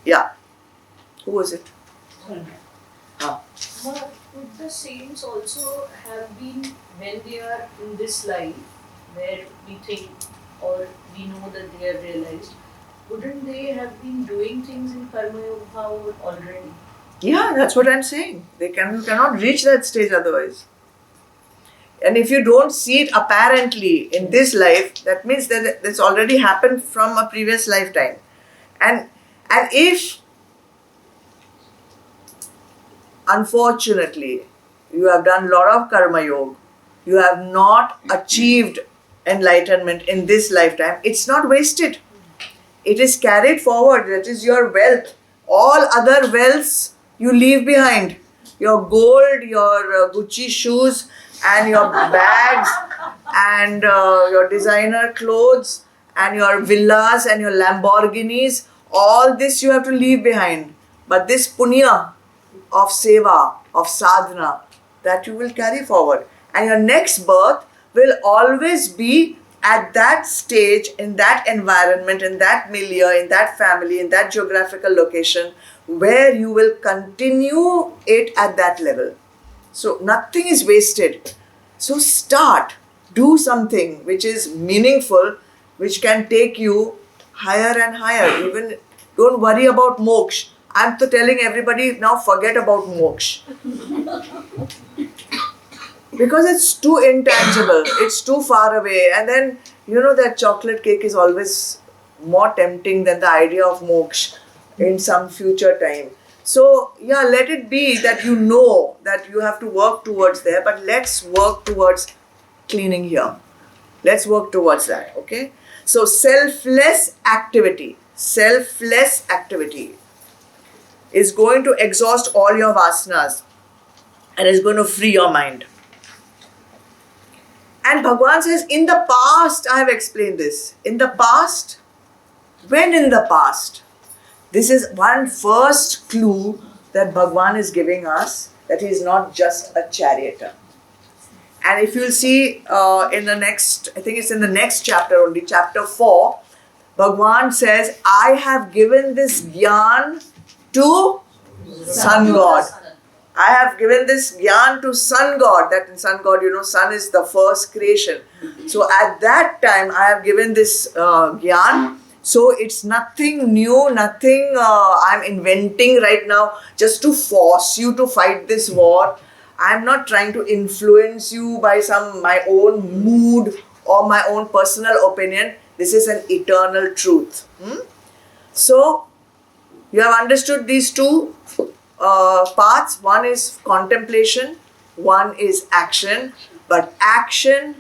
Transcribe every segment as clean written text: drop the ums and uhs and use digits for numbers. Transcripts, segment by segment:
Yeah. Who was it? But would the saints also have been, when they are in this life, where we think or we know that they have realized, wouldn't they have been doing things in Karma Yoga already? Yeah, that's what I'm saying. They cannot reach that stage otherwise. And if you don't see it apparently in this life, that means that it's already happened from a previous lifetime. And if unfortunately you have done a lot of karma yoga, you have not achieved enlightenment in this lifetime, it's not wasted. It is carried forward. That is your wealth. All other wealths you leave behind. Your gold, your Gucci shoes, and your bags, and your designer clothes, and your villas, and your Lamborghinis. All this you have to leave behind. But this punya of seva, of sadhana, that you will carry forward. And your next birth will always be at that stage, in that environment, in that milieu, in that family, in that geographical location, where you will continue it at that level. So nothing is wasted. So start, do something which is meaningful, which can take you higher and higher. Even don't worry about moksha. I'm telling everybody now, forget about moksha. Because it's too intangible, it's too far away, and then that chocolate cake is always more tempting than the idea of moksha in some future time. So yeah, let it be that that you have to work towards there, but let's work towards cleaning here. Let's work towards that, okay? So selfless activity is going to exhaust all your vasanas and is going to free your mind. And Bhagwan says, in the past, I have explained this. In the past, when in the past? This is one first clue that Bhagwan is giving us, that he is not just a charioteer. And if you'll see in the next, I think it's in the next chapter only, chapter 4, Bhagwan says, I have given this gyan to Sun God. I have given this gyan to Sun God. That in Sun God, Sun is the first creation. So at that time, I have given this gyan. So it's nothing new, nothing I'm inventing right now just to force you to fight this war. I'm not trying to influence you by my own mood or my own personal opinion. This is an eternal truth. So you have understood these two paths. One is contemplation, one is action. But action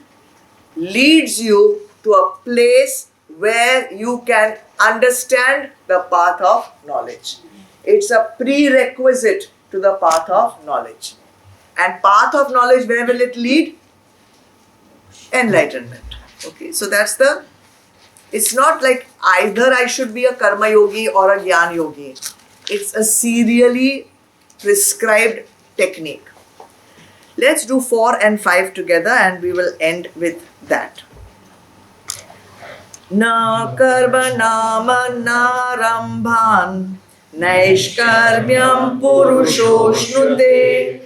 leads you to a place where you can understand the path of knowledge. It's a prerequisite to the path of knowledge. And path of knowledge, where will it lead? Enlightenment. Okay, so it's not like either I should be a karma yogi or a jnana yogi. It's a serially prescribed technique. Let's do 4 and 5 together and we will end with that. Na karma nama narambhan naishkarmyam purushoshnute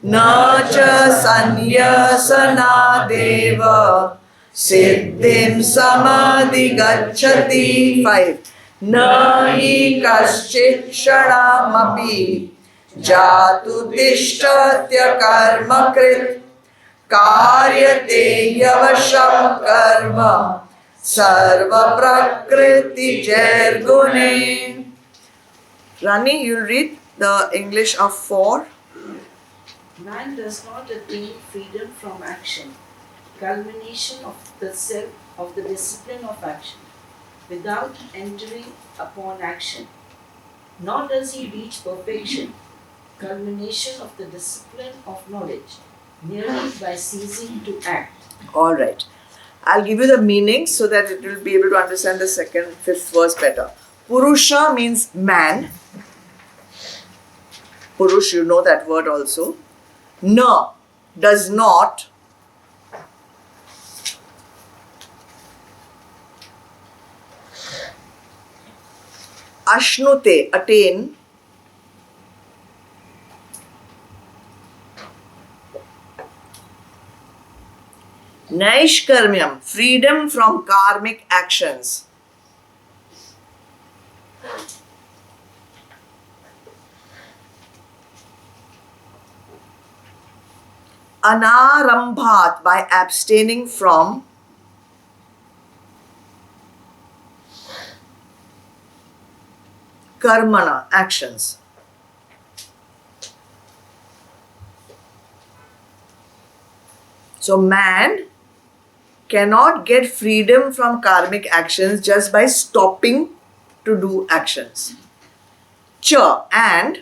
na cha sanyasana deva siddhim samadhigacchati. 5. Na hi kaschit kshanamapi jatu tishtatya karma krit karyate yavasham karma sarva prakriti jergune. Rani, you'll read the English of 4. Man does not attain freedom from action, culmination of the discipline of action, without entering upon action, nor does he reach perfection, culmination of the discipline of knowledge, merely by ceasing to act. Alright. I'll give you the meaning so that it will be able to understand the 5th verse better. Purusha means man. Purush, you know that word also. Na, does not. ashnute, attain, naishkarmyam, freedom from karmic actions, anarambhat, by abstaining from karmana, actions. So man cannot get freedom from karmic actions just by stopping to do actions. Cha, and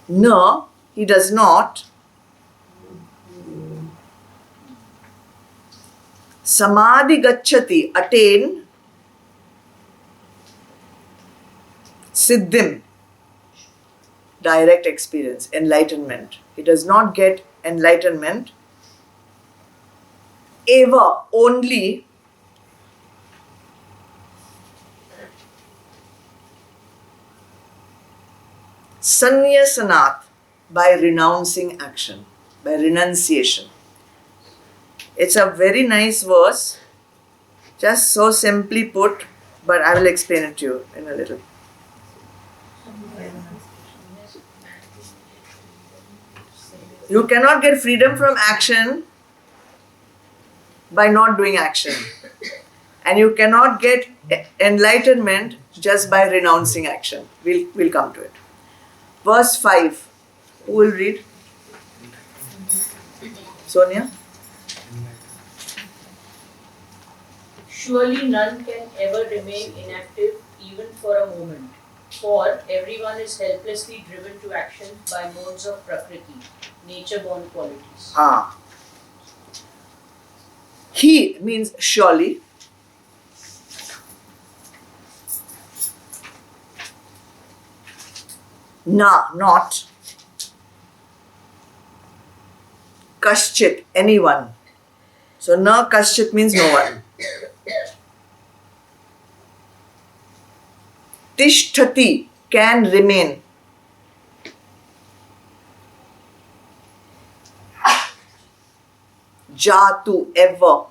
na, he does not samadhi gacchati, attain siddhim, direct experience, enlightenment. He does not get enlightenment eva, only sanyasanat, by renouncing action, by renunciation. It's a very nice verse, just so simply put, but I will explain it to you in a little. You cannot get freedom from action by not doing action. And you cannot get enlightenment just by renouncing action. We'll come to it. Verse 5. Who will read? Sonia? Surely none can ever remain inactive even for a moment, for everyone is helplessly driven to action by modes of Prakriti, nature-born qualities. He means surely. Na, not. Kaschit, anyone. So na kaschit means no one. Tishtati, can remain. Jatu, ever.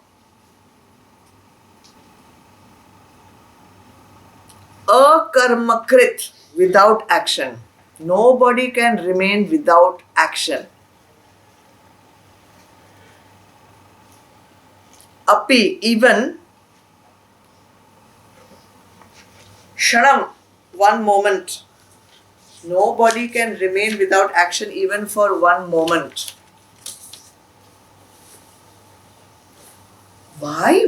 Akarmakrit, without action. Nobody can remain without action. Api, even. Shanam, one moment. Nobody can remain without action even for one moment. Why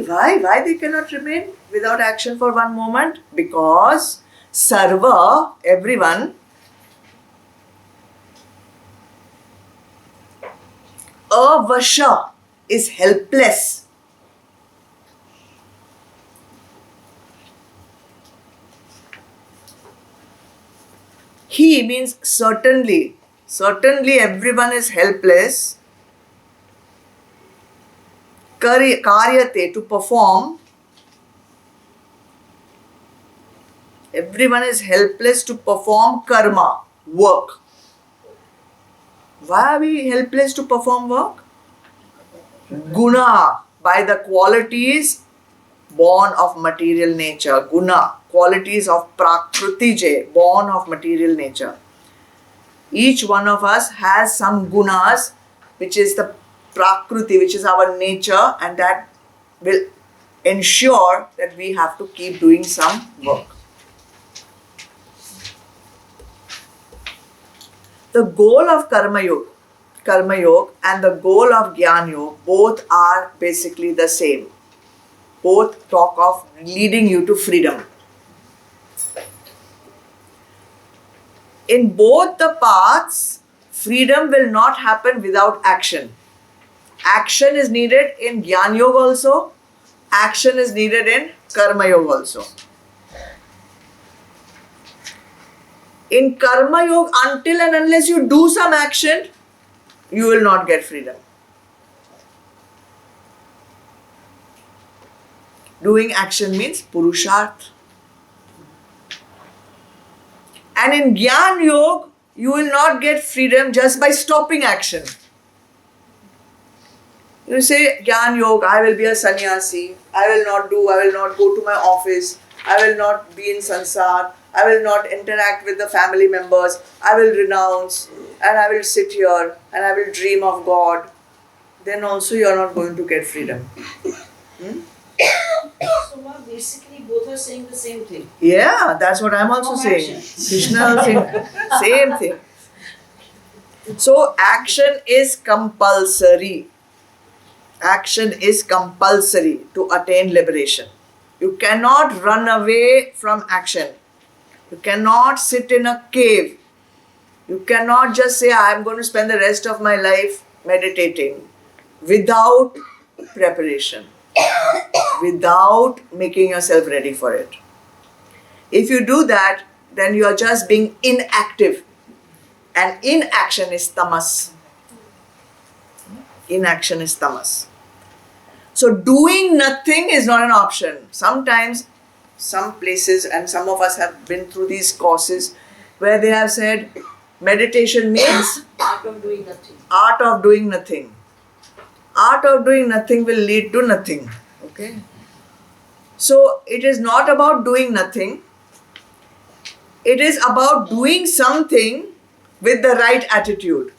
they cannot remain without action for one moment? Because sarva, everyone, avasha, is helpless. He means certainly. Certainly everyone is helpless. Karyate, to perform. Everyone is helpless to perform karma, work. Why are we helpless to perform work? Guna, by the qualities born of material nature. Guna, qualities of prakriti, born of material nature. Each one of us has some gunas, which is the prakriti, which is our nature, and that will ensure that we have to keep doing some work. The goal of Karma Yoga and the goal of Jnana Yoga, both are basically the same. Both talk of leading you to freedom. In both the paths, freedom will not happen without action. Action is needed in Jnana Yoga also. Action is needed in Karma Yoga also. In Karma Yoga, until and unless you do some action, you will not get freedom. Doing action means Purusharth. And in Gyan Yoga, you will not get freedom just by stopping action. You say, Gyan Yoga, I will be a sannyasi, I will not go to my office, I will not be in sansar, I will not interact with the family members, I will renounce, and I will sit here and I will dream of God. Then also you are not going to get freedom. So Ma, basically both are saying the same thing. Yeah, that's what I'm also From saying. action. Krishna is saying same thing. So action is compulsory. Action is compulsory to attain liberation. You cannot run away from action. You cannot sit in a cave. You cannot just say, I am going to spend the rest of my life meditating without preparation, without making yourself ready for it. If you do that, then you are just being inactive. And inaction is tamas. Inaction is tamas. So doing nothing is not an option. Sometimes, some places, and some of us have been through these courses where they have said meditation means Art of doing nothing. art of doing nothing. Art of doing nothing will lead to nothing. Okay? So it is not about doing nothing. It is about doing something with the right attitude.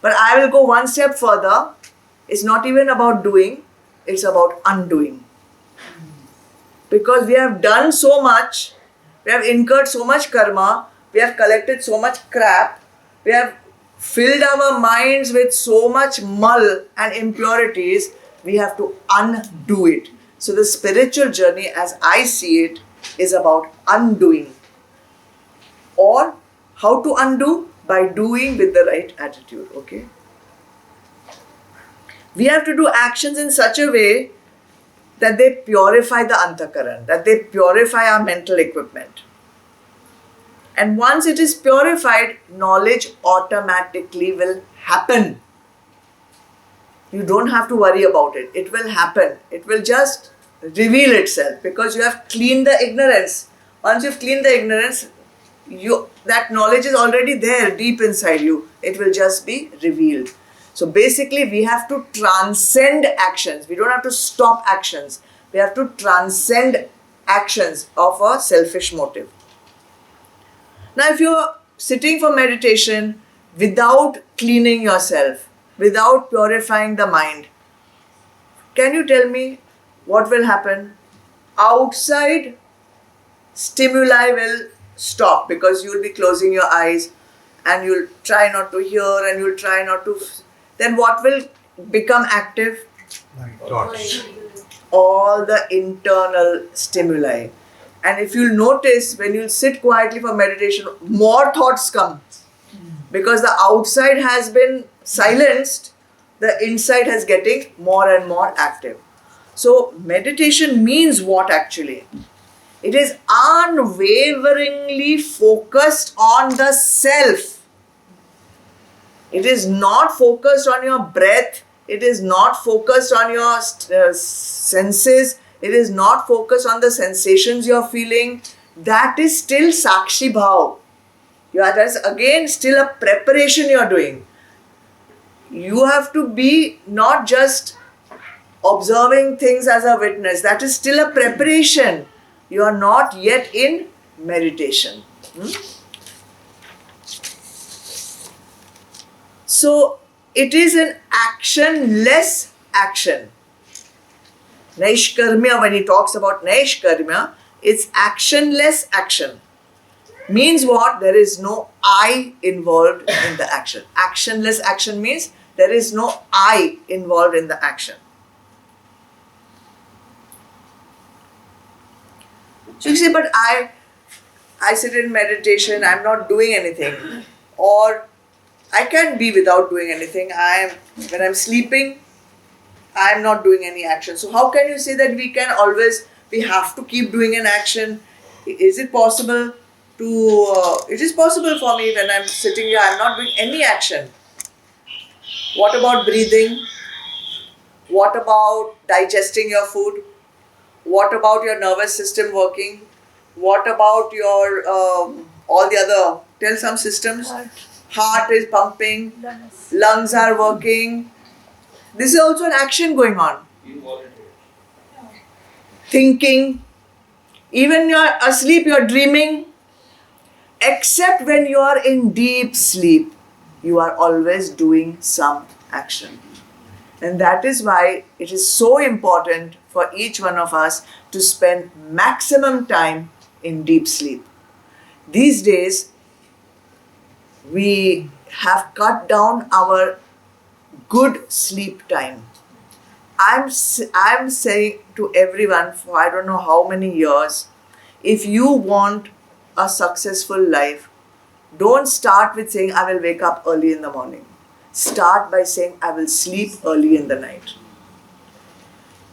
But I will go one step further. It's not even about doing, it's about undoing. Because we have done so much, we have incurred so much karma, we have collected so much crap, we have filled our minds with so much mull and impurities, we have to undo it. So the spiritual journey, as I see it, is about undoing. Or how to undo? By doing with the right attitude, okay? We have to do actions in such a way that they purify the antakaran, that they purify our mental equipment. And once it is purified, knowledge automatically will happen. You don't have to worry about it. It will happen. It will just reveal itself because you have cleaned the ignorance. Once you've cleaned the ignorance, that knowledge is already there deep inside you. It will just be revealed. So basically we have to transcend actions. We don't have to stop actions. We have to transcend actions of a selfish motive. Now if you're sitting for meditation without cleaning yourself, without purifying the mind, can you tell me what will happen? Outside stimuli will stop because you will be closing your eyes and you'll try not to hear and you'll try not to. Then what will become active? Thoughts. All the internal stimuli. And if you'll notice, when you sit quietly for meditation, more thoughts come. Because the outside has been silenced, the inside is getting more and more active. So meditation means what actually? It is unwaveringly focused on the self. It is not focused on your breath. It is not focused on your senses. It is not focused on the sensations you are feeling. That is still Sakshi Bhav. That's again still a preparation you are doing. You have to be not just observing things as a witness. That is still a preparation. You are not yet in meditation. So it is an actionless action. Naishkarmya, when he talks about Naishkarmya, it's actionless action. Means what? There is no I involved in the action. Actionless action means there is no I involved in the action. So you say, but I sit in meditation, I'm not doing anything. Or I can be without doing anything. When I'm sleeping, I'm not doing any action. So how can you say that we have to keep doing an action? Is it possible it is possible for me when I'm sitting here, I'm not doing any action. What about breathing? What about digesting your food? What about your nervous system working? What about your all the other, tell some systems. Heart is pumping, lungs are working. This is also an action going on. Thinking. Even you're asleep, you're dreaming. Except when you are in deep sleep, you are always doing some action. And that is why it is so important for each one of us to spend maximum time in deep sleep. These days, we have cut down our good sleep time. I'm saying to everyone for I don't know how many years, if you want a successful life, don't start with saying I will wake up early in the morning. Start by saying I will sleep early in the night.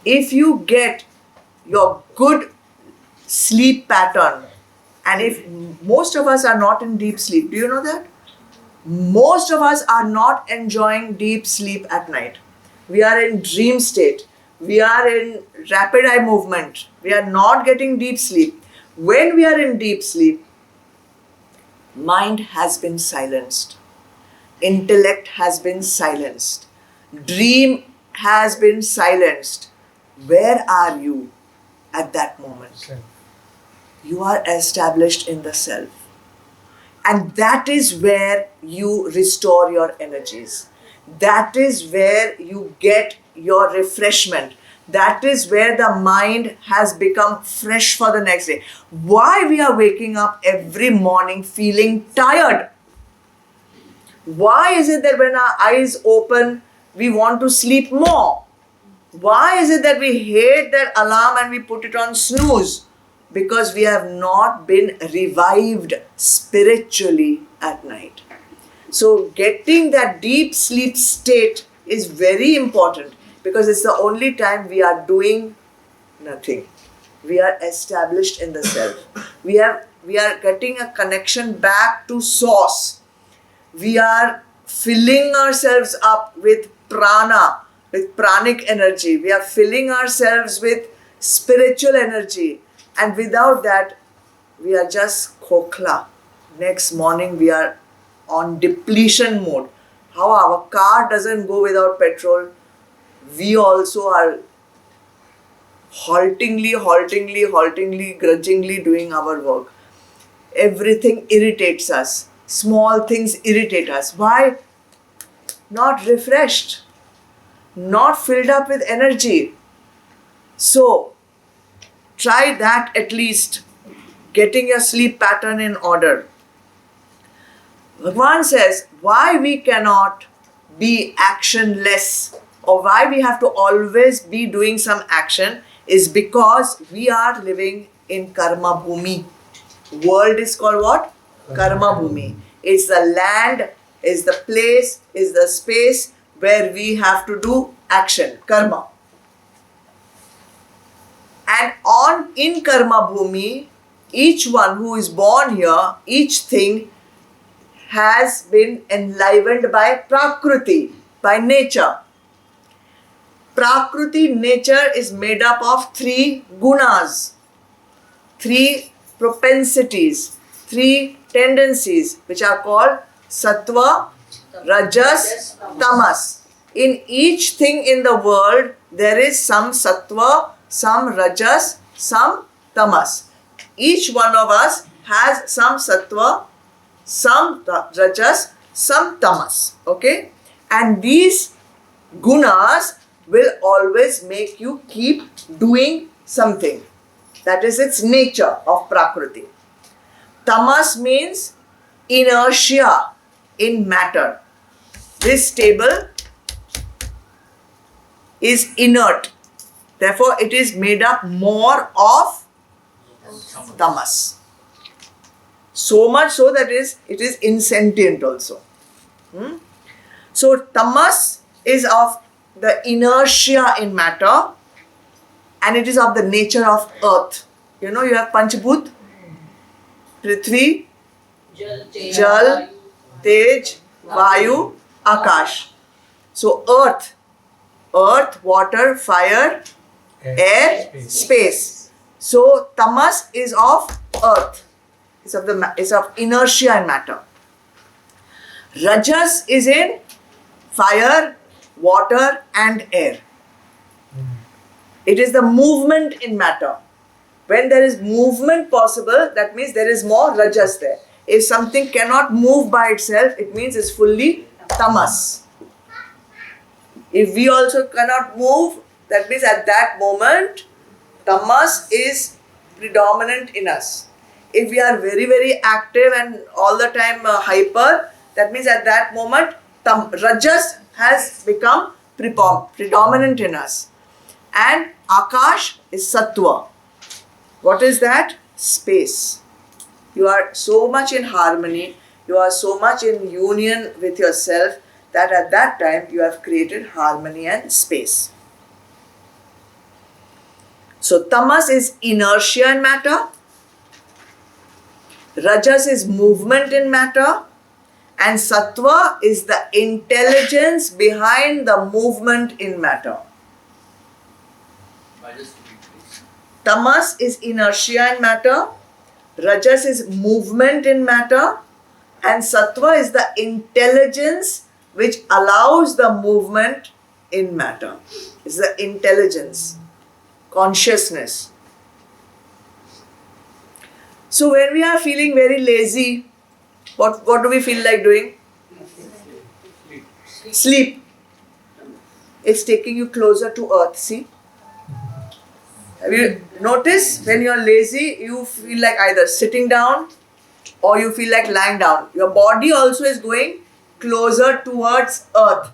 If you get your good sleep pattern, and if most of us are not in deep sleep, do you know that? Most of us are not enjoying deep sleep at night. We are in dream state. We are in rapid eye movement. We are not getting deep sleep. When we are in deep sleep, mind has been silenced. Intellect has been silenced. Dream has been silenced. Where are you at that moment? You are established in the self. And that is where you restore your energies. That is where you get your refreshment. That is where the mind has become fresh for the next day. Why we are waking up every morning feeling tired? Why is it that when our eyes open, we want to sleep more? Why is it that we hate that alarm and we put it on snooze? Because we have not been revived spiritually at night. So getting that deep sleep state is very important because it's the only time we are doing nothing. We are established in the self. We are getting a connection back to source. We are filling ourselves up with prana, with pranic energy. We are filling ourselves with spiritual energy. And without that, we are just khokhla. Next morning, we are on depletion mode. How our car doesn't go without petrol, we also are haltingly, grudgingly doing our work. Everything irritates us. Small things irritate us. Why? Not refreshed. Not filled up with energy. So, try that at least. Getting your sleep pattern in order. Bhagwan says, why we cannot be actionless or why we have to always be doing some action is because we are living in karma bhumi. World is called what? Karma bhumi. It's the land, is the place, is the space where we have to do action, karma. And in karma bhumi, each one who is born here, each thing has been enlivened by Prakriti, by nature. Prakriti, nature, is made up of 3 gunas, 3 propensities, 3 tendencies, which are called sattva, rajas, tamas. In each thing in the world, there is some sattva, some rajas, some tamas. Each one of us has some sattva, some rajas, some tamas. Okay? And these gunas will always make you keep doing something. That is its nature of Prakriti. Tamas means inertia in matter. This table is inert. Therefore, it is made up more of tamas. So much so that it is insentient also. So, tamas is of the inertia in matter and it is of the nature of earth. You know, you have Panchabhut, Prithvi, Jal, Tej, Vayu, Akash. So, earth, water, fire, air, space. So, tamas is of earth. is of inertia and matter. Rajas is in fire, water and air. It is the movement in matter. When there is movement possible, that means there is more rajas there. If something cannot move by itself, it means it's fully tamas. If we also cannot move, that means at that moment, tamas is predominant in us. If we are very, very active and all the time hyper, that means at that moment, rajas has become predominant in us. And akash is sattva. What is that? Space. You are so much in harmony, you are so much in union with yourself that at that time you have created harmony and space. So tamas is inertia in matter, rajas is movement in matter, and sattva is the intelligence behind the movement in matter. Tamas is inertia in matter, rajas is movement in matter, and sattva is the intelligence which allows the movement in matter. It's the intelligence, consciousness. So when we are feeling very lazy, what do we feel like doing? Sleep. It's taking you closer to earth, see? Have you noticed when you're lazy, you feel like either sitting down or you feel like lying down. Your body also is going closer towards earth.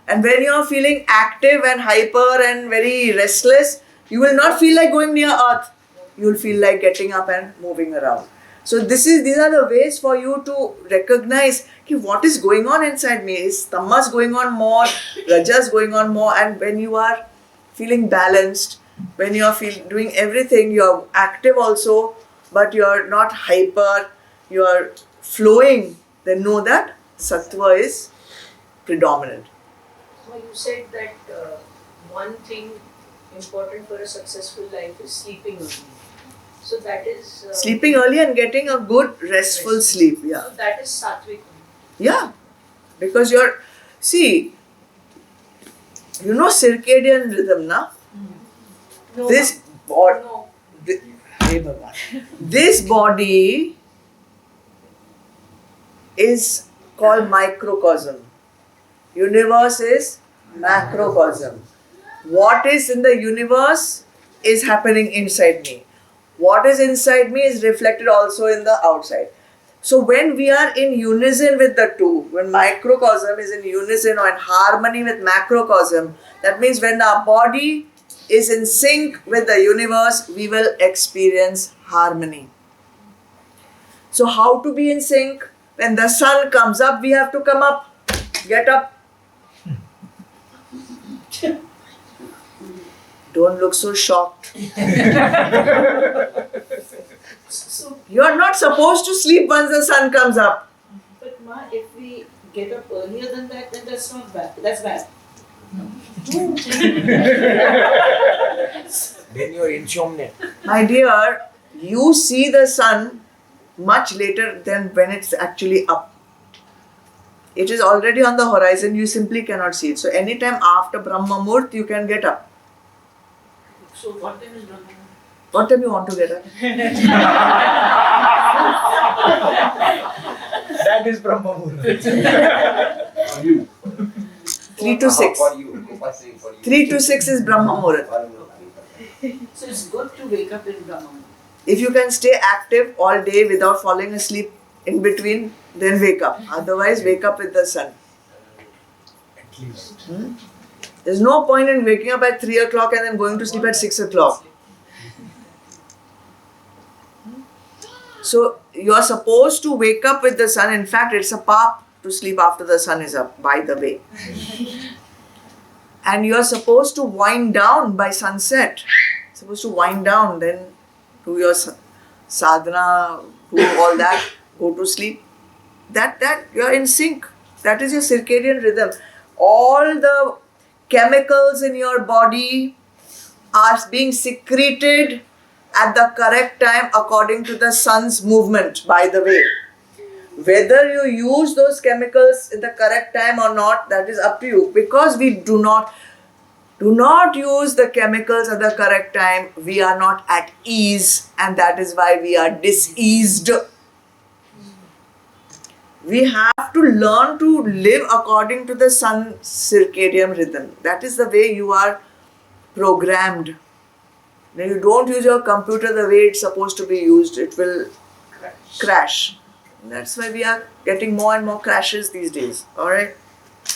And when you're feeling active and hyper and very restless, you will not feel like going near earth. You will feel like getting up and moving around. So these are the ways for you to recognize what is going on inside me. Is tamas going on more, rajas going on more, and when you are feeling balanced, when you are doing everything, you are active also, but you are not hyper, you are flowing, then know that sattva is predominant. So you said that one thing important for a successful life is sleeping early. So that is... sleeping early and getting a good restful sleep, yeah. So that is sattvic. Yeah, because you're... See, you know circadian rhythm, na? No. This body... No. This body is called microcosm. Universe is macrocosm. What is in the universe is happening inside me. What is inside me is reflected also in the outside. So when we are in unison with the two, when microcosm is in unison or in harmony with macrocosm, that means when our body is in sync with the universe, we will experience harmony. So how to be in sync? When the sun comes up, we have to come up. Get up. Don't look so shocked. So, You are not supposed to sleep once the sun comes up. but Ma, if we get up earlier than that, then that's not bad. That's bad. Then you're insomniac. My dear, you see the sun much later than when it's actually up. It is already on the horizon, you simply cannot see it. So anytime after Brahma Muhurt, you can get up. So what time is Brahma? What time you want to get up? That is Brahma Muhurt. For you. 3 to 6. For you. For you. 3 to 6 is Brahma Muhurt. So it's good to wake up in Brahma. If you can stay active all day without falling asleep in between, then wake up. Otherwise, wake up with the sun. At least. There's no point in waking up at 3 o'clock and then going to sleep at 6 o'clock. So you are supposed to wake up with the sun. In fact, it's a paap to sleep after the sun is up, by the way. And you are supposed to wind down by sunset. Supposed to wind down, then do your sadhana, do all that, go to sleep. That you are in sync. That is your circadian rhythm. All the chemicals in your body are being secreted at the correct time according to the sun's movement, by the way. Whether you use those chemicals at the correct time or not, that is up to you. Because we do not use the chemicals at the correct time, we are not at ease, and that is why we are diseased. We have to learn to live according to the sun circadian rhythm. That is the way you are programmed. When you don't use your computer the way it's supposed to be used, it will crash. That's why we are getting more and more crashes these days. Alright?